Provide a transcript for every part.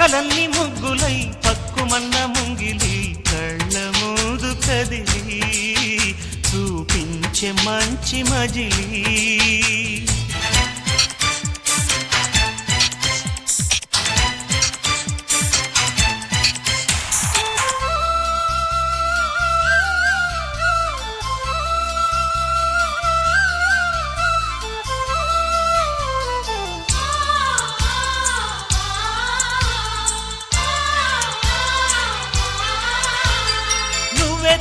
చుక్కలన్నీ ముగ్గులై పక్కుమన్న ముంగిలి కళ్ళ మూదు కదిలి చూపించే మంచి మజిలీ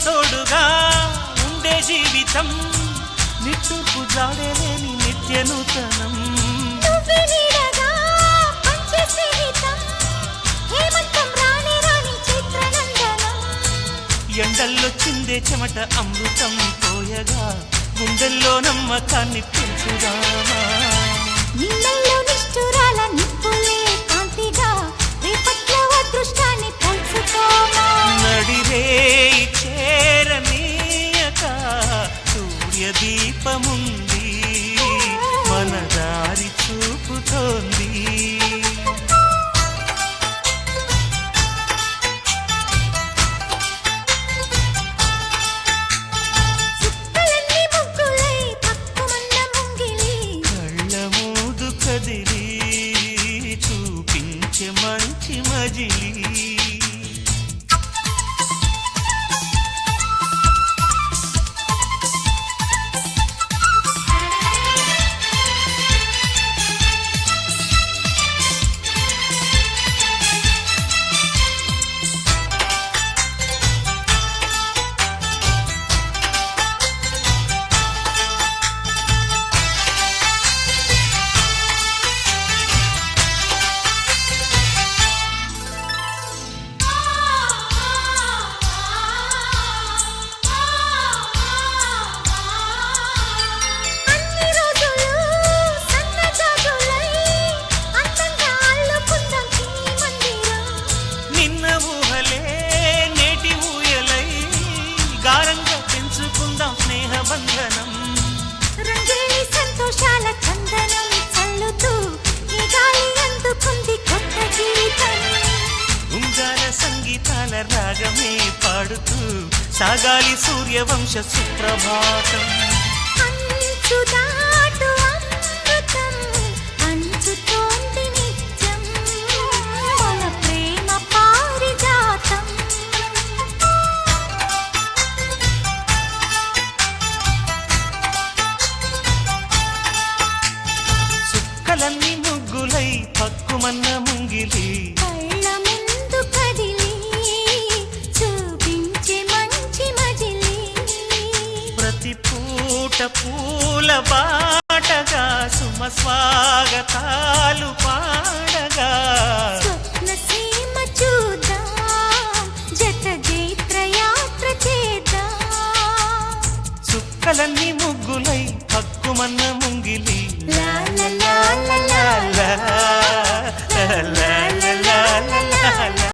తోడుగా ఉండే జీవితం నిట్టూర్పు జాడలేని నిత్య నూతనం ఎండల్లో చిందే చెమట అమృతం పోయగా గుండెల్లో నమ్మకాన్ని పెంచుదామా నిన్నల్లో నిష్ఠురాల నిప్పులే కాంతిగా రేపట్లో అదృష్టాన్ని పంచుకోమా నడిరే చేరనీయక సూర్యదీపముంది మన దారి చూపుతోంది కళ్ళ మూదు కదిలి చూపించే మంచి మజిలీ సంతోషాల చందనం చల్లుతూ ఈ గాలి అందుకుంది కొత్త జీవితం ఉంగాల సంగీతాల రాగమే పాడుతూ సాగాలి సూర్యవంశ సుప్రభాతం అంచుదాటు అమృతం అంచుతోంది నిత్యం మన ప్రేమ పారిజాతం చుక్కలన్నీ ముగ్గులై పక్కుమన్న ముంగిలి కళ్ళ ముందు కదిలి చూపించే మంచి మజిలీ ప్రతి పూట పూల బాటగా సుమ స్వాగతాలు పాడగా స్వప్న సీమ చూద్దాం జత జైత్ర యాత్ర చేద్దాం చుక్కలన్నీ ముగ్గులై పక్కుమన్న ముంగిలి la la la la la la